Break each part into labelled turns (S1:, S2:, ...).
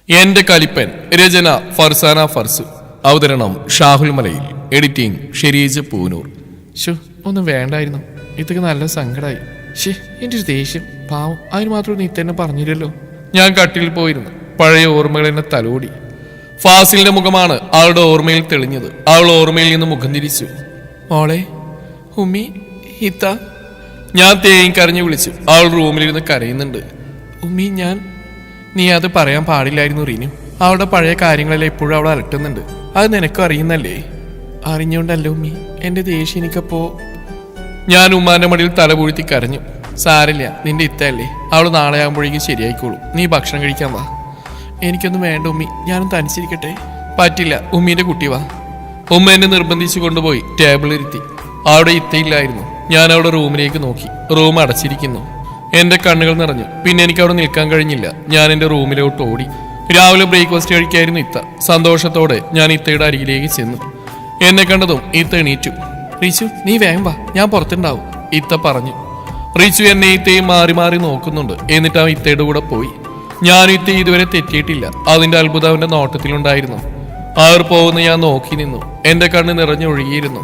S1: എന്റെ കലിപ്പൻ. രചന ഫർസാന ഫർസു. അവതരണം ഷാഹുൽ മലയിൽ. എഡിറ്റിംഗ് ഷെരീജ് പൂനൂർ.
S2: ഒന്നും വേണ്ടായിരുന്നു. ഇതൊക്കെ നല്ല സങ്കടമായി. എന്റെ ഒരു ദേഷ്യം. പാവം, അതിന് മാത്രം നീ തന്നെ പറഞ്ഞില്ലല്ലോ.
S1: ഞാൻ കട്ടിൽ പോയിരുന്നു. പഴയ ഓർമ്മകൾ എന്നെ തലോടി. ഫാസിലിന്റെ മുഖമാണ് അവളുടെ ഓർമ്മയിൽ തെളിഞ്ഞത്. അവൾ ഓർമ്മയിൽ നിന്ന് മുഖം തിരിച്ചു.
S2: മോളെ, ഉമ്മി, ഇത്ത.
S1: ഞാൻ തേയും കരഞ്ഞു വിളിച്ചു. അവൾ റൂമിലിരുന്ന് കരയുന്നുണ്ട്.
S2: ഉമ്മി, നീ അത് പറയാൻ പാടില്ലായിരുന്നു റീനു. അവളുടെ പഴയ കാര്യങ്ങളെല്ലാം എപ്പോഴും അവൾ അലട്ടുന്നുണ്ട്. അത് നിനക്കും അറിയുന്നല്ലേ? അറിഞ്ഞോണ്ടല്ലോ ഉമ്മി, എന്റെ ദേഷ്യം എനിക്കപ്പോ.
S1: ഞാൻ ഉമ്മാന്റെ മടിയിൽ തലപൂഴ്ത്തി കരഞ്ഞു.
S2: സാരില്ല, നിന്റെ ഇത്തല്ലേ. അവൾ നാളെ ആകുമ്പോഴേക്കും ശരിയായിക്കോളും. നീ ഭക്ഷണം കഴിക്കാൻ വാ. എനിക്കൊന്നും വേണ്ട ഉമ്മി, ഞാനും തനിച്ചിരിക്കട്ടെ.
S1: പറ്റില്ല, ഉമ്മീന്റെ കുട്ടി വാ. ഉമ്മ എന്നെ നിർബന്ധിച്ചു കൊണ്ടുപോയി ടേബിളിരുത്തി. അവിടെ ഇത്തയില്ലായിരുന്നു. ഞാൻ അവിടെ റൂമിലേക്ക് നോക്കി. റൂം അടച്ചിരിക്കുന്നു. എന്റെ കണ്ണുകൾ നിറഞ്ഞു. പിന്നെ എനിക്ക് അവിടെ നിൽക്കാൻ കഴിഞ്ഞില്ല. ഞാൻ എന്റെ റൂമിലോട്ട് ഓടി. രാവിലെ ബ്രേക്ക്ഫാസ്റ്റ് കഴിക്കായിരുന്നു ഇത്ത. സന്തോഷത്തോടെ ഞാൻ ഇത്തയുടെ അരികിലേക്ക് ചെന്നു. എന്നെ കണ്ടതും ഇത്ത എണീറ്റു.
S2: റിച്ചു, നീ വേഗം വാ, ഞാൻ പുറത്തുണ്ടാവും,
S1: ഇത്ത പറഞ്ഞു. റിച്ചു എന്നെ ഇത്തയും മാറി മാറി നോക്കുന്നുണ്ട്. എന്നിട്ട് അവൻ ഇത്തയുടെ കൂടെ പോയി. ഞാൻ ഇത്ത ഇതുവരെ തെറ്റിയിട്ടില്ല. അതിന്റെ അത്ഭുതം അവന്റെ നോട്ടത്തിലുണ്ടായിരുന്നു. അവർ പോകുന്ന ഞാൻ നോക്കി നിന്നു. എന്റെ കണ്ണ് നിറഞ്ഞൊഴുകിയിരുന്നു.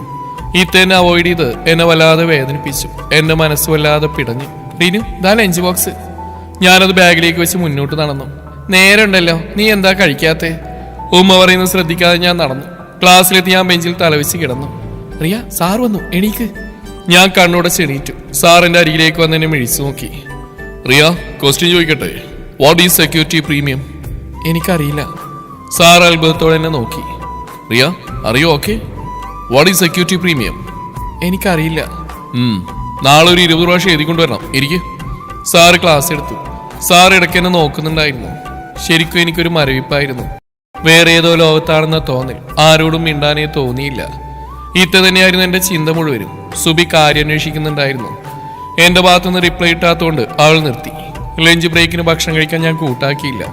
S1: ഇത്ത എന്നെ അവോയ്ഡ് ചെയ്ത് എന്നെ വല്ലാതെ വേദനിപ്പിച്ചു. എന്റെ മനസ്സ് വല്ലാതെ പിടഞ്ഞു.
S2: റീനു, ദാ ലഞ്ച് ബോക്സ്.
S1: ഞാനത് ബാഗിലേക്ക് വെച്ച് മുന്നോട്ട് നടന്നു.
S2: നേരെ ഉണ്ടല്ലോ, നീ എന്താ കഴിക്കാത്തെ?
S1: ഉമ്മ പറയുന്നത് ശ്രദ്ധിക്കാതെ ഞാൻ നടന്നു. ക്ലാസ്സിലെത്തി ഞാൻ ബെഞ്ചിൽ തലവെച്ച് കിടന്നു.
S2: റിയ, സാർ വന്നു, എണീക്ക്.
S1: ഞാൻ കണ്ണോടെ ചെണീറ്റു. സാർ എന്റെ അരികിലേക്ക് വന്ന് എന്നെ മിഴിച്ചു നോക്കി. റിയ, ക്വസ്റ്റ്യൻ ചോദിക്കട്ടെ? What is security premium?
S2: എനിക്കറിയില്ല.
S1: സാർ അത്ഭുതത്തോടെ എന്നെ നോക്കി. റിയ, അറിയോ? Okay. What is security premium?
S2: എനിക്കറിയില്ല.
S1: നാളെ ഒരു 20 പ്രാവശ്യം എഴുതിക്കൊണ്ടുവരണം. ഇരിക്കും. സാറ് ക്ലാസ് എടുത്തു. സാർ ഇടയ്ക്ക് എന്നെ നോക്കുന്നുണ്ടായിരുന്നു. ശരിക്കും എനിക്കൊരു മരവിപ്പായിരുന്നു. വേറെ ഏതോ ലോകത്താണെന്ന തോന്നൽ. ആരോടും മിണ്ടാനേ തോന്നിയില്ല. ഇത്ത തന്നെയായിരുന്നു എന്റെ ചിന്ത മുഴുവനും. സുബി കാര്യം അന്വേഷിക്കുന്നുണ്ടായിരുന്നു. എന്റെ ഭാഗത്തുനിന്ന് റിപ്ലൈ ഇട്ടാത്തോണ്ട് അവൾ നിർത്തി. ലഞ്ച് ബ്രേക്കിന് ഭക്ഷണം കഴിക്കാൻ ഞാൻ കൂട്ടാക്കിയില്ല.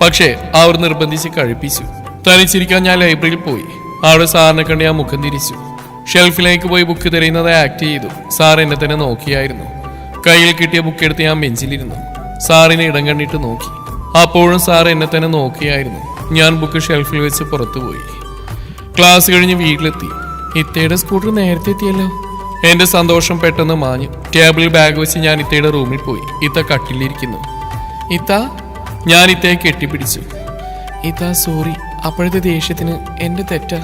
S1: പക്ഷേ അവർ നിർബന്ധിച്ച് കഴിപ്പിച്ചു. തനിച്ചിരിക്കാൻ ഞാൻ ലൈബ്രറിയിൽ പോയി. അവിടെ സാറിനെ കണ്ട് ഞാൻ മുഖം തിരിച്ചു. ഷെൽഫിലേക്ക് പോയി ബുക്ക് തിരയുന്നത് ആക്ട് ചെയ്തു. സാർ എന്നെ തന്നെ നോക്കിയായിരുന്നു. കയ്യിൽ കിട്ടിയ ബുക്ക് എടുത്ത് ഞാൻ ബെഞ്ചിലിരുന്നു. സാറിനെ ഇടം കണ്ടിട്ട് നോക്കി. അപ്പോഴും സാർ എന്നെ തന്നെ നോക്കിയായിരുന്നു. ഞാൻ ബുക്ക് ഷെൽഫിൽ വെച്ച് പുറത്തുപോയി. ക്ലാസ് കഴിഞ്ഞ് വീട്ടിലെത്തി.
S2: ഇത്തയുടെ സ്കൂട്ടർ നേരത്തെ എത്തിയല്ലോ.
S1: എന്റെ സന്തോഷം പെട്ടെന്ന് മാഞ്ഞു. ടേബിളിൽ ബാഗ് വെച്ച് ഞാൻ ഇത്തയുടെ റൂമിൽ പോയി. ഇത്ത കട്ടിലിരിക്കുന്നു.
S2: ഇത്ത.
S1: ഞാൻ ഇത്തയെ കെട്ടിപ്പിടിച്ചു.
S2: ഇത്ത, സോറി, അപ്പോഴത്തെ ദേഷ്യത്തിന് എന്റെ തെറ്റാ.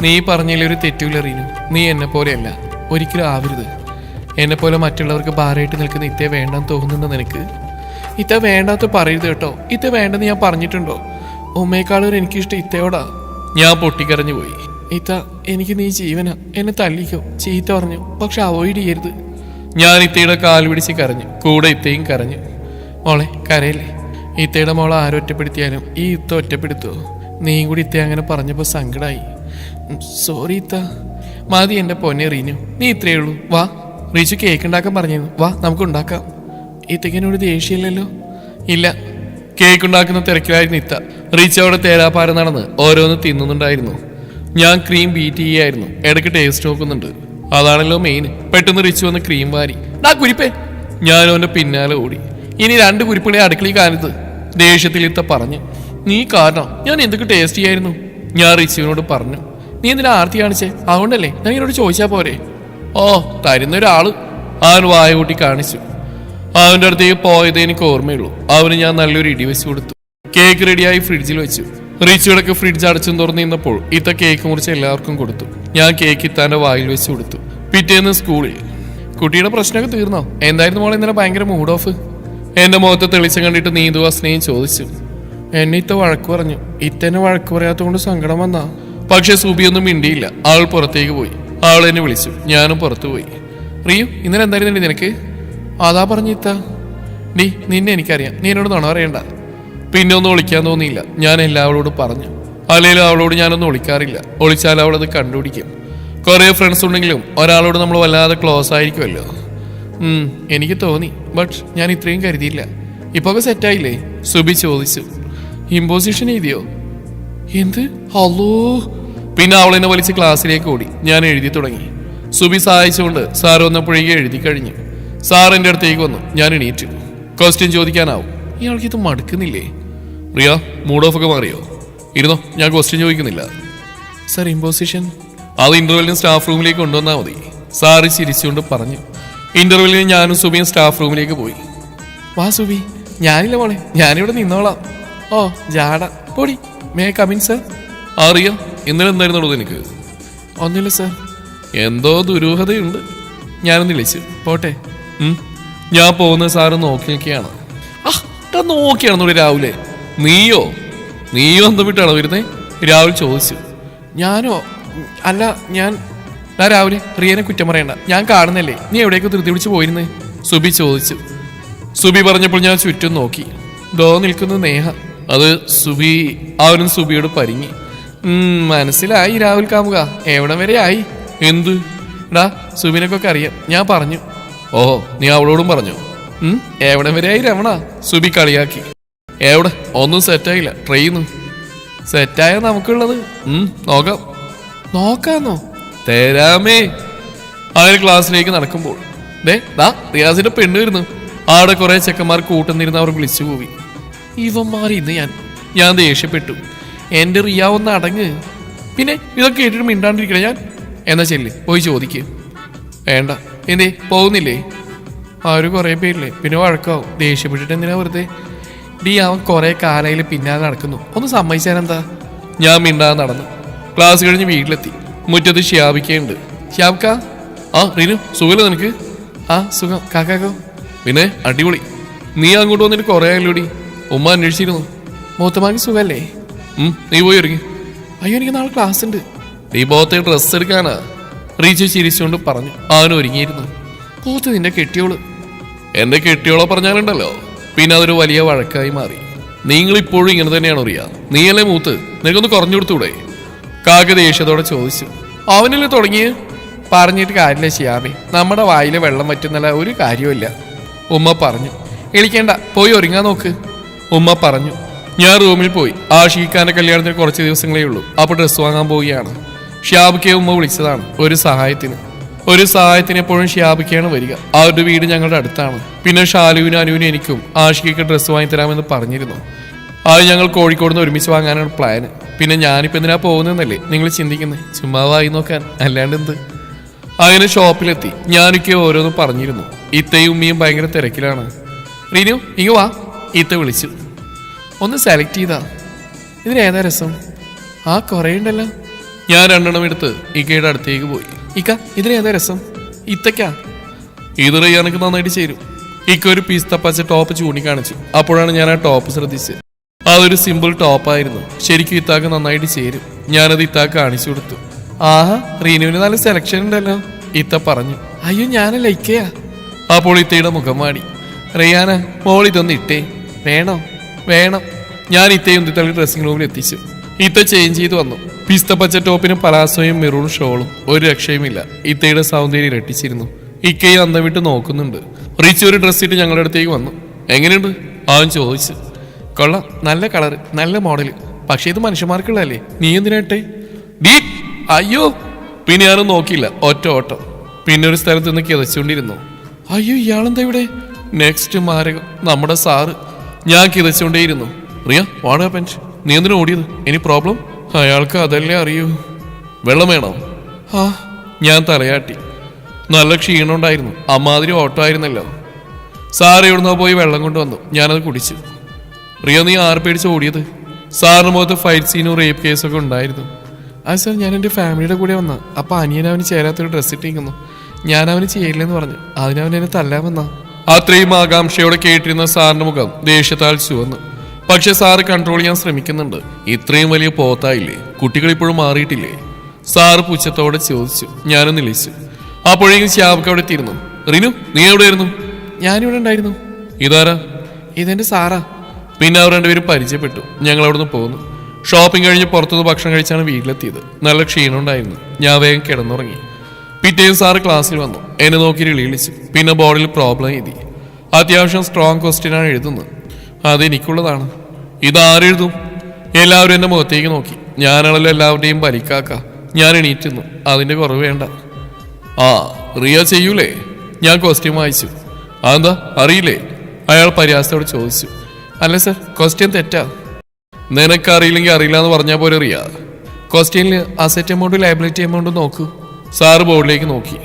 S1: നീ പറഞ്ഞതിലൊരു തെറ്റുമില്ല റീനു. നീ എന്നെ പോലെയല്ല,
S2: ഒരിക്കലും ആവരുത്.
S1: എന്നെ പോലെ മറ്റുള്ളവർക്ക് ഭാരമായിട്ട് നിൽക്കുന്ന ഇത്തയെ വേണ്ടാന്ന് തോന്നുന്നുണ്ടോ നിനക്ക്?
S2: ഇത്ത വേണ്ടാത്ത പറയരുത് കേട്ടോ. ഇത്ത വേണ്ടെന്ന് ഞാൻ പറഞ്ഞിട്ടുണ്ടോ? ഉമ്മയെക്കാളും എനിക്കിഷ്ടം ഇത്തയോടാ.
S1: ഞാൻ പൊട്ടിക്കരഞ്ഞു പോയി.
S2: ഇത്ത, എനിക്ക് നീ ജീവനാ. എന്നെ തല്ലിക്കോ, ചീത്ത പറഞ്ഞു, പക്ഷെ അവോയ്ഡ് ചെയ്യരുത്.
S1: ഞാൻ ഇത്തയുടെ കാൽ പിടിച്ച് കരഞ്ഞു. കൂടെ ഇത്തയും കരഞ്ഞു.
S2: മോളെ, കരയല്ലേ. ഇത്തയുടെ മോളെ ആരും ഒറ്റപ്പെടുത്തിയാലും ഈ ഇത്ത ഒറ്റപ്പെടുത്തുവോ? നീയും കൂടി ഇത്ത അങ്ങനെ പറഞ്ഞപ്പോൾ സങ്കടമായി. സോറി ഇത്ത. മതി എൻ്റെ പൊന്നെ റീനു, നീ ഇത്രയേ ഉള്ളൂ. വാ, റീച്ചു കേക്ക് ഉണ്ടാക്കാൻ പറഞ്ഞിരുന്നു. വാ, നമുക്ക് ഉണ്ടാക്കാം. ഇത്തക്കിനോട് ദേഷ്യമില്ലല്ലോ?
S1: ഇല്ല. കേക്ക് ഉണ്ടാക്കുന്ന തിരക്കിലായിരുന്നു ഇത്ത. റീച്ച് അവിടെ തേരാപ്പാരം നടന്ന് ഓരോന്ന് തിന്നുന്നുണ്ടായിരുന്നു. ഞാൻ ക്രീം ബീറ്റ് ചെയ്യായിരുന്നു. ഇടയ്ക്ക് ടേസ്റ്റ് നോക്കുന്നുണ്ട്. അതാണല്ലോ മെയിൻ. പെട്ടെന്ന് റിച്ച് വന്ന് ക്രീം വാരി. കുരിപ്പേ! ഞാനും അവന്റെ പിന്നാലെ ഓടി. ഇനി 2 കുരിപ്പുകളെ അടുക്കളയിൽ കാലത്ത് ദേഷ്യത്തിൽ ഇത്ത പറഞ്ഞു. നീ കാരണം ഞാൻ എന്തൊക്കെ ടേസ്റ്റ് ചെയ്യായിരുന്നു. ഞാൻ റിച്ചുവിനോട് പറഞ്ഞു. നീ എന്തിനാ ആർത്തി കാണിച്ചേ? അതുകൊണ്ടല്ലേ ഞാൻ എന്നോട് ചോദിച്ചാ പോരെ? ഓ, തരുന്നൊരാള്. അവൻ വായ കൂട്ടി കാണിച്ചു. അവന്റെ അടുത്തേക്ക് പോയത് എനിക്ക് ഓർമ്മയുള്ളൂ. അവന് ഞാൻ നല്ലൊരു ഇടി വെച്ച് കൊടുത്തു. കേക്ക് റെഡിയായി ഫ്രിഡ്ജിൽ വെച്ചു. റിച്ചുവിടൊക്കെ ഫ്രിഡ്ജ് അടച്ചും തുറന്നു നിന്നപ്പോൾ ഇത്ത കേക്ക് മുറിച്ച് എല്ലാവർക്കും കൊടുത്തു. ഞാൻ കേക്ക് ഇത്താന്റെ വായിൽ വെച്ച് കൊടുത്തു. പിറ്റേന്ന് സ്കൂളിൽ. കുട്ടിയുടെ പ്രശ്നമൊക്കെ തീർന്നോ? എന്തായിരുന്നു മോളെ ഇന്നലെ ഭയങ്കര മൂഡ് ഓഫ്? എന്റെ മുഖത്തെ തെളിച്ചം കണ്ടിട്ട് നീതുവാ സ്നേഹം ചോദിച്ചു.
S2: എന്നെ ഇത്ത വഴക്ക് പറഞ്ഞു. ഇത്തന്നെ വഴക്ക് പറയാത്തതുകൊണ്ട് സങ്കടം വന്നാ.
S1: പക്ഷെ സുബിയൊന്നും മിണ്ടിയില്ല. അവൾ പുറത്തേക്ക് പോയി. അവൾ എന്നെ വിളിച്ചു. ഞാനും പുറത്തു പോയി. റിയു, ഇന്നലെ എന്തായിരുന്നില്ല നിനക്ക്?
S2: അതാ പറഞ്ഞിത്ത.
S1: നിന്നെ എനിക്കറിയാം. നീ എന്നോട് നുണ അറിയണ്ട. പിന്നെ ഒന്നും ഒളിക്കാൻ തോന്നിയില്ല. ഞാൻ എല്ലാവരോടും പറഞ്ഞു. അല്ലെങ്കിലും അവളോട് ഞാനൊന്നും ഒളിക്കാറില്ല. ഒളിച്ചാൽ അവളത് കണ്ടുപിടിക്കും. കുറെ ഫ്രണ്ട്സ് ഉണ്ടെങ്കിലും ഒരാളോട് നമ്മൾ വല്ലാതെ ക്ലോസ് ആയിരിക്കുമല്ലോ.
S2: എനിക്ക് തോന്നി, ബട്ട് ഞാൻ ഇത്രയും കരുതിയില്ല. ഇപ്പൊ ഒക്കെ സെറ്റായില്ലേ?
S1: സുബി ചോദിച്ചു.
S2: ഇമ്പോസിഷൻ എഴുതിയോ?
S1: എന്ത്? ഹലോ! പിന്നെ അവൾ എന്നെ വലിച്ച് ക്ലാസ്സിലേക്ക് ഓടി. ഞാൻ എഴുതി തുടങ്ങി. സുബി സഹായിച്ചുകൊണ്ട് സാർ വന്നപ്പോഴേക്കും എഴുതി കഴിഞ്ഞു. സാർ എൻ്റെ അടുത്തേക്ക് വന്നു. ഞാൻ എണീറ്റു. ക്വസ്റ്റ്യൻ ചോദിക്കാനാവും.
S2: ഇയാൾക്ക് ഇത് മടുക്കുന്നില്ലേ?
S1: റിയ മൂഡ് ഓഫ് ഒക്കെ മാറിയോ? ഇരുന്നോ, ഞാൻ ക്വസ്റ്റ്യൻ ചോദിക്കുന്നില്ല.
S2: സർ ഇമ്പോസിഷൻ
S1: അത് ഇന്റർവെല്ലിന് സ്റ്റാഫ് റൂമിലേക്ക് കൊണ്ടുവന്നാൽ മതി. സാറ് ചിരിച്ചുകൊണ്ട് പറഞ്ഞു. ഇന്റർവെല്ലിന് ഞാനും സുബിയും സ്റ്റാഫ് റൂമിലേക്ക് പോയി.
S2: വാ സുബി. ഞാനില്ല മോളെ, ഞാനിവിടെ നിന്നോളാം. ഓ ജാട പൊടി. May come in sir?
S1: അറിയ ഇന്നലെ എന്തായിരുന്നുള്ളൂ നിനക്ക്?
S2: ഒന്നുമില്ല സർ.
S1: എന്തോ ദുരൂഹതയുണ്ട്.
S2: ഞാനൊന്ന് വിളിച്ചു പോട്ടെ.
S1: ഞാൻ പോകുന്ന സാറ് നോക്കി നിൽക്കുകയാണ്. നോക്കിയാണെന്നൂടെ രാവിലെ. നീയോ എന്താ വിട്ടാണോ വരുന്നേ? രാഹുൽ ചോദിച്ചു.
S2: ഞാനോ? അല്ല, ഞാൻ രാവിലെ റിയനെ കുറ്റം പറയണ്ട, ഞാൻ കാണുന്നല്ലേ. നീ എവിടേക്ക് ധൃതി പിടിച്ച് പോയിരുന്നേ?
S1: സുബി ചോദിച്ചു. സുബി പറഞ്ഞപ്പോൾ ഞാൻ ചുറ്റും നോക്കി.
S2: ദോ നിൽക്കുന്നു നേഹ.
S1: അത് സുബി. അവനും സുബിയോട് പരിങ്ങി.
S2: മനസ്സിലായി രാഹുൽ കാമുക. എവിടം വരെ ആയി?
S1: എന്ത്?
S2: സുബിനൊക്കെ അറിയാം, ഞാൻ പറഞ്ഞു.
S1: ഓഹോ, നീ അവളോടും പറഞ്ഞു?
S2: എവിടം വരെ ആയി രമണ?
S1: സുബി കളിയാക്കി. എവിടെ? ഒന്നും സെറ്റായില്ല. ട്രെയിനും
S2: സെറ്റായ നമുക്കുള്ളത് നോക്കാന്നോ?
S1: തരാമേ. അങ്ങനെ ക്ലാസ്സിലേക്ക് നടക്കുമ്പോൾ റിയാസിന്റെ പെണ്ണ് വരുന്നു. അവിടെ കുറെ ചെക്കന്മാർ കൂട്ടുന്നിരുന്ന് അവർ വിളിച്ചു പോയി.
S2: ഇവന്മാർ ഇന്ന്
S1: ഞാൻ ദേഷ്യപ്പെട്ടു.
S2: എന്റെ റിയ ഒന്ന് അടങ്ങ്.
S1: പിന്നെ ഇതൊക്കെ കേട്ടിട്ട് മിണ്ടാണ്ടിരിക്കണേ ഞാൻ.
S2: എന്നാ ചെല്ല്, പോയി ചോദിക്ക്.
S1: വേണ്ട.
S2: എന്തേ പോകുന്നില്ലേ? അവര് കുറെ പേരില്ലേ, പിന്നെ വഴക്കാവും. ദേഷ്യപ്പെട്ടിട്ട് എന്തിനാ വെറുതെ? അവൻ കുറെ കാലയിൽ പിന്നാലെ നടക്കുന്നു. ഒന്ന് സമ്മതിച്ചാനെന്താ?
S1: ഞാൻ മിണ്ടാതെ നടന്നു. ക്ലാസ് കഴിഞ്ഞ് വീട്ടിലെത്തി. മുറ്റത്ത് ഷ്യാബിക്കുണ്ട്.
S2: ഷ്യാബ്ക്ക.
S1: റീനു, സുഖമല്ലേ നിനക്ക്?
S2: സുഖം. കാക്കാക്കോ?
S1: പിന്നെ അടിപൊളി. നീ അങ്ങോട്ട് വന്നിട്ട് കുറെ ആയല്ലോടി. ഉമ്മ അന്വേഷിച്ചിരുന്നു.
S2: മൂത്തമാക്ക് സുഖല്ലേ?
S1: നീ പോയി ഇറങ്ങി.
S2: അയ്യോ, എനിക്ക് നാളെ ക്ലാസ് ഉണ്ട്.
S1: നീ പോത്തെ ഡ്രസ്സ് എടുക്കാനാ? റീച്ചു ചിരിച്ചുകൊണ്ട് പറഞ്ഞു. അവൻ ഒരുങ്ങിയിരുന്നു.
S2: പോത്ത് നിന്റെ കെട്ടിയോള്.
S1: എന്റെ കെട്ടിയോളെ പറഞ്ഞാലുണ്ടല്ലോ, പിന്നെ അതൊരു വലിയ വഴക്കായി മാറി. നിങ്ങളിപ്പോഴും ഇങ്ങനെ തന്നെയാണോ അറിയാ? നീയല്ലേ മൂത്ത്? നിനക്കൊന്ന് കുറഞ്ഞു കൊടുത്തൂടെ? കാക്ക ദേഷ്യത്തോടെ ചോദിച്ചു.
S2: അവനല്ലേ തുടങ്ങിയ? പറഞ്ഞിട്ട് കാര്യമില്ല ശ്യാമി, നമ്മുടെ വായിലെ വെള്ളം വറ്റുന്നല്ല ഒരു കാര്യമില്ല.
S1: ഉമ്മ പറഞ്ഞു.
S2: എളിക്കേണ്ട, പോയി ഒരുങ്ങാൻ നോക്ക്.
S1: ഉമ്മ പറഞ്ഞു. ഞാൻ റൂമിൽ പോയി. ഷീഖാന്റെ കല്യാണത്തിന് കുറച്ച് ദിവസങ്ങളേ ഉള്ളൂ. അപ്പോൾ ഡ്രസ്സ് വാങ്ങാൻ പോവുകയാണ്. ഷ്യാബിക്കെ ഉമ്മ വിളിച്ചതാണ് ഒരു സഹായത്തിന് എപ്പോഴും ഷ്യാബിക്കയാണ് വരിക. അവരുടെ വീട് ഞങ്ങളുടെ അടുത്താണ്. പിന്നെ ഷാലുവിനും അനുവിനും എനിക്കും ആഷിക്ക് ഡ്രസ്സ് വാങ്ങിത്തരാമെന്ന് പറഞ്ഞിരുന്നു. അത് ഞങ്ങൾ കോഴിക്കോട് നിന്ന് ഒരുമിച്ച് വാങ്ങാനാണ് പ്ലാന്. പിന്നെ ഞാനിപ്പോൾ എന്തിനാ പോകുന്നതെന്നല്ലേ നിങ്ങൾ ചിന്തിക്കുന്നത്? ചുമ്മാ വായി നോക്കാൻ, അല്ലാണ്ട് എന്ത്. അങ്ങനെ ഷോപ്പിലെത്തി. ഞാനൊക്കെ ഓരോന്നും പറഞ്ഞിരുന്നു. ഇത്തയും ഉമ്മിയും ഭയങ്കര തിരക്കിലാണ്.
S2: റീനു ഇങ്ങ് വാ. ഇത്ത വിളിച്ചു. ഒന്ന് സെലക്ട് ചെയ്താ. ഇതിനേതാ രസം? കുറേ ഉണ്ടല്ലോ.
S1: ഞാൻ 2 എണ്ണം എടുത്ത് ഇക്കയുടെ അടുത്തേക്ക് പോയി.
S2: ഇക്ക, ഇതിനേതാ രസം? ഇത്തക്കാ?
S1: ഇത് റയ്യാനൊക്കെ നന്നായിട്ട് ചേരും. ഇക്ക ഒരു പിസ്ത പച്ച ടോപ്പ് ചൂണ്ടിക്കാണിച്ചു. അപ്പോഴാണ് ഞാൻ ആ ടോപ്പ് ശ്രദ്ധിച്ചത്. അതൊരു സിമ്പിൾ ടോപ്പായിരുന്നു. ശരിക്കും ഇത്താക്ക് നന്നായിട്ട് ചേരും. ഞാനത് ഇത്താക്ക് കാണിച്ചു കൊടുത്തു.
S2: റീനുവിന് നല്ല സെലക്ഷൻ ഉണ്ടല്ലോ,
S1: ഇത്ത പറഞ്ഞു.
S2: അയ്യോ, ഞാനല്ല ഇക്കയാ.
S1: അപ്പോൾ ഇത്തയുടെ മുഖം മാടി.
S2: റിയാന, മോൾ ഇതൊന്ന് ഇട്ടേ. വേണം? വേണം.
S1: ഞാൻ ഇത്തയും ഇത്തളി ഡ്രസ്സിംഗ് റൂമിൽ എത്തിച്ചു. ഇത്ത ചേഞ്ച് ചെയ്ത് വന്നു. പിസ്ത പച്ച ടോപ്പിനും പലാസോയും മെറൂൺ ഷോളും ഒരു രക്ഷയുമില്ല. ഇത്തയുടെ സൗന്ദര്യം ഇരട്ടിച്ചിരുന്നു. ഇക്കയെ അന്തം വിട്ട് നോക്കുന്നുണ്ട്. റിച്ച് ഒരു ഡ്രസ് ഇട്ട് ഞങ്ങളുടെ അടുത്തേക്ക് വന്നു. എങ്ങനെയുണ്ട്? അവൻ ചോദിച്ചു.
S2: കൊള്ളാം, നല്ല കളറ്, നല്ല മോഡല്. പക്ഷെ ഇത് മനുഷ്യന്മാർക്കുള്ളതല്ലേ, നീ എന്തിനാട്ടെ?
S1: അയ്യോ. പിന്നെ ഞാനും നോക്കിയില്ല, ഒറ്റ ഓട്ടം. പിന്നെ ഒരു സ്ഥലത്ത് നിന്ന് കിതച്ചുകൊണ്ടിരുന്നു.
S2: അയ്യോ, ഇയാളെന്താ ഇവിടെ?
S1: നെക്സ്റ്റ് മാരകം, നമ്മുടെ സാറ്. ഞാൻ കിതച്ചുകൊണ്ടേയിരുന്നു. Riya, what happened? നീ എന്തിനാ ഓടിയത്? Any problem? അയാൾക്ക് അതല്ലേ അറിയൂ. വെള്ളം വേണോ? ഞാൻ തലയാട്ടി. നല്ല ക്ഷീണം ഉണ്ടായിരുന്നു. അമ്മാതിരി ഓട്ടോ ആയിരുന്നല്ലോ. സാറ് എവിടുന്നോ പോയി വെള്ളം കൊണ്ടുവന്നു. ഞാനത് കുടിച്ചു. റിയ, നീ ആരെ പേടിച്ച് ഓടിയത്? സാറിന് മുഖത്ത് ഫൈറ്റ് സീനും റേപ്പ് കേസൊക്കെ ഉണ്ടായിരുന്നു.
S2: സാർ, ഞാൻ എൻ്റെ ഫാമിലിയുടെ കൂടെ വന്ന. അപ്പം അനിയൻ അവന് ചേരാത്തൊരു ഡ്രസ്സ് ഇട്ടിരിക്കുന്നു. ഞാൻ അവന് ചെയ്യില്ലെന്ന് പറഞ്ഞു. അതിനവൻ എന്നെ തല്ലാൻ വന്ന.
S1: അത്രയും ആകാംക്ഷയോടെ കേട്ടിരുന്ന സാറിന്റെ മുഖം ദേഷ്യത്താൽ ചുവന്നു. പക്ഷെ സാറ് കൺട്രോൾ ചെയ്യാൻ ശ്രമിക്കുന്നുണ്ട്. ഇത്രയും വലിയ പോത്തായില്ലേ? കുട്ടികൾ ഇപ്പോഴും മാറിയിട്ടില്ലേ? സാറ് പുച്ഛത്തോടെ ചോദിച്ചു. ഞാനും നിലച്ചു. അപ്പോഴേക്കും ശ്യാബിക്ക് അവിടെ എത്തിയിരുന്നു. റിനു, നീ എവിടെയായിരുന്നു?
S2: ഞാനിവിടെ ഉണ്ടായിരുന്നു.
S1: ഇതാരാ?
S2: ഇതെന്റെ സാറാ.
S1: പിന്നെ അവർ രണ്ടുപേരും പരിചയപ്പെട്ടു. ഞങ്ങൾ അവിടുന്ന് പോന്നു. ഷോപ്പിംഗ് കഴിഞ്ഞ് പുറത്തുനിന്ന് ഭക്ഷണം കഴിച്ചാണ് വീട്ടിലെത്തിയത്. നല്ല ക്ഷീണം ഉണ്ടായിരുന്നു. ഞാൻ വേഗം കിടന്നുറങ്ങി. പിറ്റേയും സാറ് ക്ലാസ്സിൽ വന്നു. എന്നെ നോക്കി വിളിച്ചു. പിന്നെ ബോർഡിൽ പ്രോബ്ലം എഴുതി. അത്യാവശ്യം സ്ട്രോങ് ക്വസ്റ്റ്യനാണ് എഴുതുന്നത്. അതെനിക്കുള്ളതാണ്. ഇതാരെഴുതും? എല്ലാവരും എൻ്റെ മുഖത്തേക്ക് നോക്കി. ഞാനാണല്ലോ എല്ലാവരുടെയും പരിക്കാക്ക. ഞാൻ എണീറ്റുന്നു. അതിൻ്റെ കുറവ് വേണ്ട. റിയ ചെയ്യൂലേ? ഞാൻ ക്വസ്റ്റ്യൻ വായിച്ചു. അതെന്താ, അറിയില്ലേ? അയാൾ പരിഹാസത്തോട് ചോദിച്ചു.
S2: അല്ല സർ, ക്വസ്റ്റ്യൻ തെറ്റാ.
S1: നിനക്കറിയില്ലെങ്കിൽ അറിയില്ല എന്ന് പറഞ്ഞാൽ പോലെ അറിയാ.
S2: ക്വസ്റ്റ്യനിൽ അസറ്റ് എമൗണ്ട് ലയബിലിറ്റി എമൗണ്ട് നോക്കൂ.
S1: സാറ് ബോർഡിലേക്ക് നോക്കി.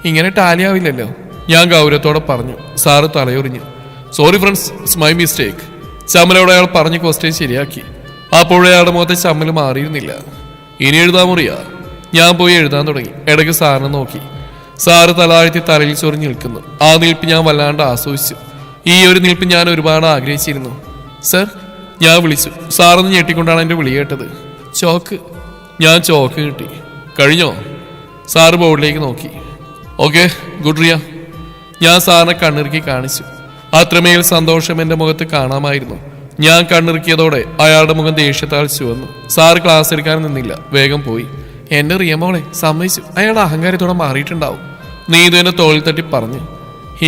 S2: ഇങ്ങനെ ടാലി ആവില്ലല്ലോ.
S1: ഞാൻ ഗൗരവത്തോടെ പറഞ്ഞു. സാറ് തലയൊറിഞ്ഞു. Sorry friends, it's my mistake. ചമ്മലോടെ അയാൾ പറഞ്ഞ് ക്വസ്റ്റ്യൻ ശരിയാക്കി. അപ്പോഴേ അയാളുടെ മുഖത്തെ ചമ്മൽ മാറിയിരുന്നില്ല. ഇനി എഴുതാൻ മുറിയാ. ഞാൻ പോയി എഴുതാൻ തുടങ്ങി. ഇടയ്ക്ക് സാറിനെ നോക്കി. സാറ് തലാഴ്ത്തി തലയിൽ ചൊറിഞ്ഞ് നിൽക്കുന്നു. ആ നിൽപ്പ് ഞാൻ വല്ലാണ്ട് ആസ്വദിച്ചു. ഈ ഒരു നിൽപ്പ് ഞാൻ ഒരുപാട് ആഗ്രഹിച്ചിരുന്നു. സർ, ഞാൻ വിളിച്ചു. സാറൊന്ന് ഞെട്ടിക്കൊണ്ടാണ് എൻ്റെ വിളി കേട്ടത്. ചോക്ക്. ഞാൻ ചോക്ക് കിട്ടി. കഴിഞ്ഞോ? സാറ് ബോർഡിലേക്ക് നോക്കി. Okay, good Riya. ഞാൻ സാറിനെ കണ്ണിറുക്കി കാണിച്ചു. അത്രമേൽ സന്തോഷം എൻ്റെ മുഖത്ത് കാണാമായിരുന്നു. ഞാൻ കണ്ണിറുക്കിയതോടെ അയാളുടെ മുഖം ദേഷ്യത്താൽ ചുവന്നു. സാറ് ക്ലാസ് എടുക്കാൻ നിന്നില്ല, വേഗം പോയി.
S2: എൻ്റെ റിയമോളെ സമ്മതിച്ചു. അയാളുടെ അഹങ്കാരത്തോടെ മാറിയിട്ടുണ്ടാവും.
S1: നീതു എന്നെ തോളിൽ തട്ടി പറഞ്ഞു.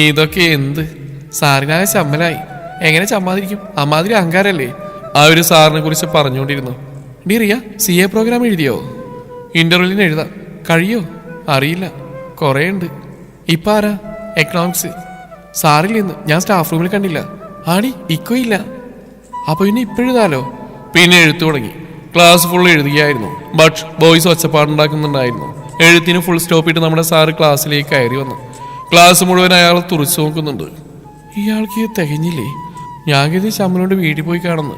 S2: ഇതൊക്കെ എന്ത്? സാറിനായ ചമ്മലായി. എങ്ങനെ ചമ്മാതിരിക്കും? അമ്മാതിരി അഹങ്കാരല്ലേ?
S1: ആ ഒരു സാറിനെ കുറിച്ച് പറഞ്ഞുകൊണ്ടിരുന്നു.
S2: ഡി റിയ, CA പ്രോഗ്രാം എഴുതിയോ?
S1: ഇന്റർവ്യൂവിന് എഴുതാം.
S2: കഴിയോ? അറിയില്ല, കുറേ ഉണ്ട്. ഇപ്പം ആരാ? എക്കണോമിക്സ്. സാറിൽ നിന്ന് ഞാൻ സ്റ്റാഫ് റൂമിൽ കണ്ടില്ല. ആടി ഇക്കോ ഇല്ല. അപ്പൊ പിന്നെ ഇപ്പോഴെഴുതാലോ?
S1: പിന്നെ എഴുത്തു തുടങ്ങി. ക്ലാസ് ഫുൾ എഴുതുകയായിരുന്നു. ബട്ട് ബോയ്സ് ഒച്ചപ്പാടുണ്ടാക്കുന്നുണ്ടായിരുന്നു. എഴുത്തിന് ഫുൾ സ്റ്റോപ്പ് ഇട്ട് നമ്മുടെ സാറ് ക്ലാസ്സിലേക്ക് കയറി വന്നു. ക്ലാസ് മുഴുവൻ അയാൾ തുറച്ചു നോക്കുന്നുണ്ട്.
S2: ഇയാൾക്ക് തികഞ്ഞില്ലേ? ഞാൻ കരുതി ചമ്മലോണ്ട് വീട്ടിൽ പോയി കാണുന്നു.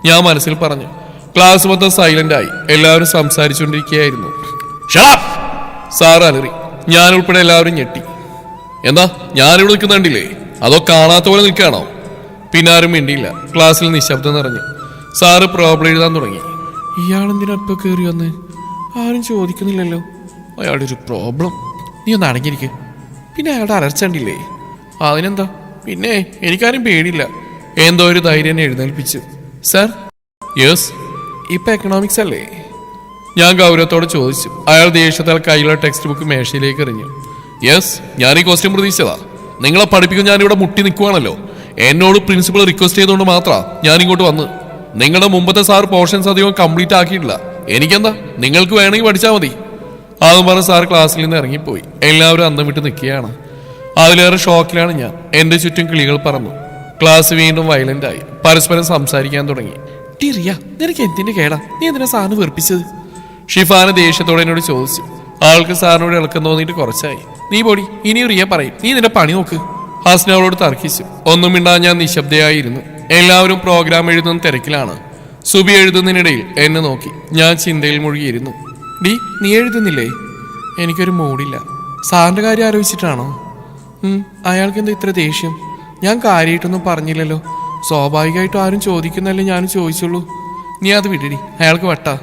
S1: ഞാൻ മനസ്സിൽ പറഞ്ഞു. ക്ലാസ് മൊത്തം സൈലന്റ് ആയി. എല്ലാവരും സംസാരിച്ചുകൊണ്ടിരിക്കുകയായിരുന്നു. സാറ് അലറി. ഞാൻ ഉൾപ്പെടെ എല്ലാവരും ഞെട്ടി. എന്താ ഞാനിവിടെ നിൽക്കുന്നുണ്ടില്ലേ? അതോ കാണാത്ത പോലെ നിൽക്കുകയാണോ? പിന്നെ ആരും മിണ്ടിയില്ല. ക്ലാസ്സിൽ നിശബ്ദം നിറഞ്ഞു. സാറ് പ്രോബ്ലം എഴുതാൻ തുടങ്ങി.
S2: ഇയാളെന്തിനാ ഇപ്പൊ കയറി വന്ന്? ആരും ചോദിക്കുന്നില്ലല്ലോ. അയാളുടെ ഒരു പ്രോബ്ലം. നീ ഒന്ന് അടങ്ങിയിരിക്കുക. പിന്നെ അയാളുടെ അലർച്ചണ്ടില്ലേ? അതിനെന്താ? പിന്നെ എനിക്കാരും പേടിയില്ല.
S1: എന്തോ ഒരു ധൈര്യം എഴുന്നേൽപ്പിച്ചു.
S2: സർ.
S1: യെസ്.
S2: ഇപ്പൊ എക്കണോമിക്സ് അല്ലേ?
S1: ഞാൻ ഗൗരവത്തോടെ ചോദിച്ചു. അയാൾ ദേഷ്യത്താൽ കയ്യിലുള്ള ടെക്സ്റ്റ് ബുക്ക് മേശയിലേക്ക് എറിഞ്ഞു. യെസ്, ഞാൻ ഈ ക്വസ്റ്റ്യൻ പ്രതീക്ഷിച്ചതാ. നിങ്ങളെ പഠിപ്പിക്കാൻ ഞാനിവിടെ മുട്ടി നിൽക്കുവാണല്ലോ. എന്നോട് പ്രിൻസിപ്പൾ റിക്വസ്റ്റ് ചെയ്തുകൊണ്ട് മാത്രമാണ് ഞാൻ ഇങ്ങോട്ട് വന്ന്. നിങ്ങളുടെ മുമ്പത്തെ സാർ പോർഷൻസ് അധികം കംപ്ലീറ്റ് ആക്കിയിട്ടില്ല. എനിക്കെന്താ, നിങ്ങൾക്ക് വേണമെങ്കിൽ പഠിച്ചാൽ മതി. അതും പറഞ്ഞ് സാർ ക്ലാസ്സിൽ നിന്ന് ഇറങ്ങിപ്പോയി. എല്ലാവരും അന്തം വിട്ട് നിൽക്കുകയാണ്. അതിലേറെ ഷോക്കിലാണ് ഞാൻ. എൻ്റെ ചുറ്റും കിളികൾ പറന്നു. ക്ലാസ് വീണ്ടും വയലൻ്റായി. പരസ്പരം സംസാരിക്കാൻ തുടങ്ങി.
S2: റിയ, നിനക്ക് എന്തിന്റെ കേടാ? നീ എന്തിനാ സാറിന് വെറുപ്പിച്ചത്?
S1: ഷിഫാന ദേഷ്യത്തോടെ എന്നോട് ചോദിച്ചു. ആൾക്ക് സാറിനോട് ഇളക്കം തോന്നിയിട്ട് കുറച്ചായി.
S2: നീ പൊടി, ഇനിയും റിയ പറയും. നീ നിന്റെ പണി നോക്ക്.
S1: ഹസ്ന അവളോട് തർക്കിച്ചു. ഒന്നും മിണ്ടാൻ ഞാൻ നിശബ്ദയായിരുന്നു. എല്ലാവരും പ്രോഗ്രാം എഴുതുന്ന തിരക്കിലാണ്. സുബി എഴുതുന്നതിനിടയിൽ എന്നെ നോക്കി. ഞാൻ ചിന്തയിൽ മുഴുകിയിരുന്നു.
S2: ഡി, നീ എഴുതുന്നില്ലേ? എനിക്കൊരു മൂടില്ല. സാറിന്റെ കാര്യം ആലോചിച്ചിട്ടാണോ? അയാൾക്ക് എന്താ ഇത്ര ദേഷ്യം? ഞാൻ കാര്യമായിട്ടൊന്നും പറഞ്ഞില്ലല്ലോ. സ്വാഭാവികമായിട്ടും ആരും ചോദിക്കുന്നല്ലേ ഞാനും ചോദിച്ചുള്ളൂ. നീ അത് വിടടി, അയാൾക്ക് വട്ടാ.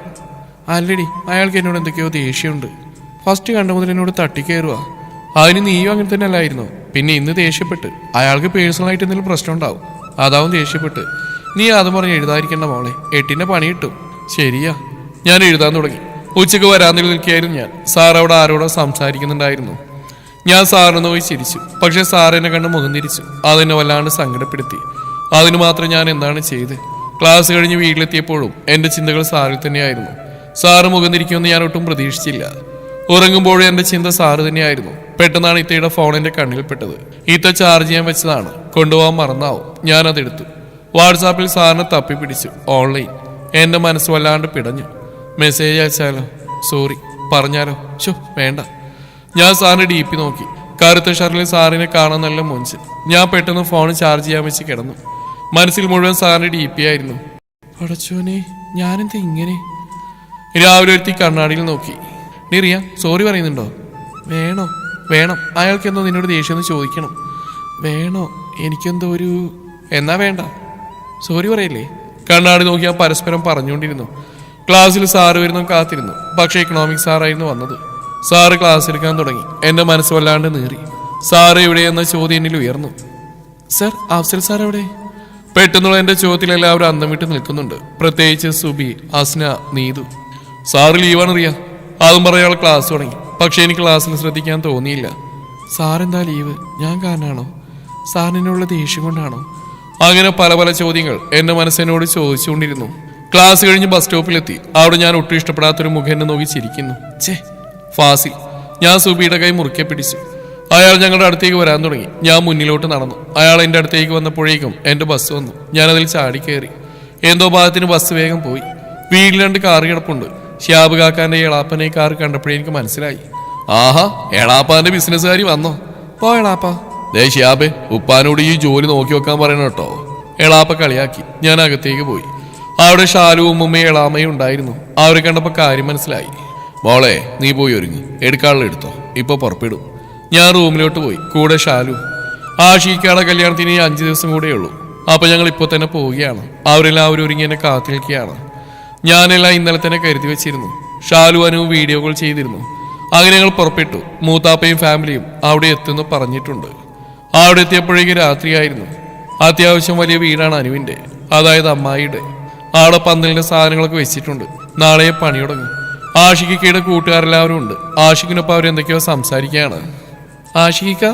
S2: അല്ലടി, അയാൾക്ക് എന്നോട് എന്തൊക്കെയോ ദേഷ്യമുണ്ട്. ഫസ്റ്റ് കണ്ട മുതൽ എന്നോട് തട്ടിക്കയറുക. അതിന് നീയും അങ്ങനെ തന്നെ അല്ലായിരുന്നു. പിന്നെ ഇന്ന് ദേഷ്യപ്പെട്ട്. അയാൾക്ക് പേഴ്സണലായിട്ട് എന്തെങ്കിലും പ്രശ്നം ഉണ്ടാവും, അതാവും ദേഷ്യപ്പെട്ട്. നീ അതും പറഞ്ഞ് എഴുതാതിരിക്കേണ്ട മോളെ. 8ന്റെ പണി കിട്ടും. ശരിയാ. ഞാൻ എഴുതാൻ തുടങ്ങി. ഉച്ചക്ക് വരാന്തിൽ നിൽക്കുകയായിരുന്നു ഞാൻ. സാർ അവിടെ ആരോടോ സംസാരിക്കുന്നുണ്ടായിരുന്നു. ഞാൻ സാറിന് പോയി ചിരിച്ചു. പക്ഷെ സാർ എന്നെ കണ്ട് മുഖം തിരിച്ചു. അതെന്നെ വല്ലാണ്ട് സങ്കടപ്പെടുത്തി. അതിന് മാത്രം ഞാൻ എന്താണ് ചെയ്ത്? ക്ലാസ് കഴിഞ്ഞ് വീട്ടിലെത്തിയപ്പോഴും എൻ്റെ ചിന്തകൾ സാറിൽ തന്നെയായിരുന്നു. സാറ് മുഖം തിരിക്കുമെന്ന് ഞാൻ ഒട്ടും പ്രതീക്ഷിച്ചില്ല. ഉറങ്ങുമ്പോഴും എൻ്റെ ചിന്ത സാറ് തന്നെയായിരുന്നു. പെട്ടെന്നാണ് ഇത്തയുടെ ഫോൺ എൻ്റെ കണ്ണിൽപ്പെട്ടത്. ഇത്ത ചാർജ് ചെയ്യാൻ വെച്ചതാണ്. കൊണ്ടുപോകാൻ മറന്നാവും. ഞാനതെടുത്തു. വാട്സാപ്പിൽ സാറിനെ തപ്പിപ്പിടിച്ചു. ഓൺലൈൻ. എൻ്റെ മനസ്സ് വല്ലാണ്ട് പിടഞ്ഞു. മെസ്സേജ് അയച്ചാലോ? സോറി പറഞ്ഞാലോ? വേണ്ട. ഞാൻ സാറിന് DP നോക്കി. കറുത്ത ഷർട്ടിൽ സാറിനെ കാണാൻ നല്ല മൊഞ്ച്. ഞാൻ പെട്ടെന്ന് ഫോൺ ചാർജ് ചെയ്യാൻ വെച്ച് കിടന്നു. മനസ്സിൽ മുഴുവൻ സാറിന്റെ DP ആയിരുന്നു. അടച്ചോനെ, ഞാനെന്താ ഇങ്ങനെ? രാവിലെ ഒരുത്തി കണ്ണാടിയിൽ നോക്കി. റിയ, സോറി പറയുന്നുണ്ടോ? വേണോ? വേണം. അയാൾക്ക് എന്തോ നിന്നോട് ദേഷ്യം ചോദിക്കണം. വേണോ? എനിക്കെന്തോ ഒരു... എന്നാ വേണ്ട. സോറി പറയല്ലേ? കണ്ണാടി നോക്കി ഞാൻ പരസ്പരം പറഞ്ഞുകൊണ്ടിരുന്നു. ക്ലാസ്സിൽ സാറ് വരുന്നു കാത്തിരുന്നു. പക്ഷേ എക്കണോമിക്സ് സാറായിരുന്നു വന്നത്. സാറ് ക്ലാസ് എടുക്കാൻ തുടങ്ങി. എൻ്റെ മനസ്സ് വല്ലാണ്ട് നീറി. സാറ് എവിടെയെന്ന ചോദ്യം എന്നിൽ ഉയർന്നു. സർ, അഫ്സൽ സാർ എവിടെ? പെട്ടെന്നുള്ള എൻ്റെ ചോദ്യത്തിൽ എല്ലാവരും അന്തം വിട്ട് നിൽക്കുന്നുണ്ട്. പ്രത്യേകിച്ച് സുബി, അസ്ന, നീതു. സാറ് ലീവാണ് റിയ. അതും പറയാൻ ക്ലാസ് തുടങ്ങി. പക്ഷെ എനിക്ക് ക്ലാസ്സിൽ ശ്രദ്ധിക്കാൻ തോന്നിയില്ല. സാറെന്താ ലീവ്? ഞാൻ കാരണമാണോ? സാറിനുള്ള ദേഷ്യം കൊണ്ടാണോ? അങ്ങനെ പല പല ചോദ്യങ്ങൾ എൻ്റെ മനസ്സിനോട് ചോദിച്ചുകൊണ്ടിരുന്നു. ക്ലാസ് കഴിഞ്ഞ് ബസ് സ്റ്റോപ്പിലെത്തി. അവിടെ ഞാൻ ഒട്ടും ഇഷ്ടപ്പെടാത്തൊരു മുഖം എന്നെ നോക്കി ചിരിക്കുന്നു. ഫാസിൽ. ഞാൻ സുബിയുടെ കൈ മുറുക്കെ പിടിച്ചു. അയാൾ ഞങ്ങളുടെ അടുത്തേക്ക് വരാൻ തുടങ്ങി. ഞാൻ മുന്നിലോട്ട് നടന്നു. അയാൾ എൻ്റെ അടുത്തേക്ക് വന്നപ്പോഴേക്കും എൻ്റെ ബസ് വന്നു. ഞാനതിൽ ചാടിക്കയറി.
S1: എന്തോ ഭാഗത്തിന് ബസ് വേഗം പോയി. വീട്ടിൽ 2 കാറ് കിടപ്പുണ്ട്. ഷിയാബ് കാക്കാന്റെ എളാപ്പനെ കാർ കണ്ടപ്പോഴേ എനിക്ക് മനസ്സിലായി. ആഹാ, എളാപ്പാന്റെ ബിസിനസ്സുകാരി വന്നോ?
S2: പോ എളാപ്പാ.
S1: ദേ ഷിയാബ്, ഉപ്പാനോട് ഈ ജോലി നോക്കി വെക്കാൻ പറയണം കേട്ടോ. എളാപ്പ കളിയാക്കി. ഞാൻ അകത്തേക്ക് പോയി. അവിടെ ഷാലുവും ഉമ്മയും എളാമയും ഉണ്ടായിരുന്നു. അവരെ കണ്ടപ്പോ കാര്യം മനസ്സിലായി. മോളെ, നീ പോയി ഒരുങ്ങി, എടുക്കാനുള്ള എടുത്തോ, ഇപ്പൊ പുറപ്പെടും. ഞാൻ റൂമിലോട്ട് പോയി, കൂടെ ഷാലു. ആഷിക്കാടെ കല്യാണത്തിന് 5 ദിവസം കൂടെ ഉള്ളൂ. അപ്പൊ ഞങ്ങൾ ഇപ്പൊ തന്നെ പോവുകയാണ്. അവരെല്ലാവരും ഒരുങ്ങി എന്നെ കാത്തു നിൽക്കുകയാണ്. ഞാനെല്ലാം ഇന്നലെ തന്നെ കരുതി വെച്ചിരുന്നു. ഷാലു അനുവും വീഡിയോ കോൾ ചെയ്തിരുന്നു. അങ്ങനെ ഞങ്ങൾ പുറപ്പെട്ടു. മൂത്താപ്പയും ഫാമിലിയും അവിടെ എത്തുന്നു പറഞ്ഞിട്ടുണ്ട്. അവിടെ എത്തിയപ്പോഴേക്കും രാത്രിയായിരുന്നു. അത്യാവശ്യം വലിയ വീടാണ് അനുവിന്റെ, അതായത് അമ്മായിയുടെ. അവിടെ പന്തലിന്റെ സാധനങ്ങളൊക്കെ വെച്ചിട്ടുണ്ട്. നാളെ പണി തുടങ്ങും. ആഷിക്കയുടെ കൂട്ടുകാരെല്ലാവരും ഉണ്ട്. ആഷിക്കിനൊപ്പം അവരെന്തൊക്കെയോ സംസാരിക്കുകയാണ്.
S2: ആഷിക,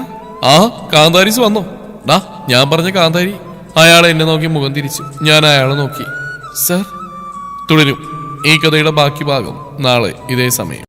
S1: ആ കാന്താരിസ് വന്നോ? ഡാ, ഞാൻ പറഞ്ഞ കാന്താരി. അയാൾ എന്നെ നോക്കി മുഖം തിരിച്ചു. ഞാൻ അയാളെ നോക്കി.
S2: സർ.
S1: തുടരും. ഈ കഥയുടെ ബാക്കി ഭാഗം നാളെ ഇതേ സമയം.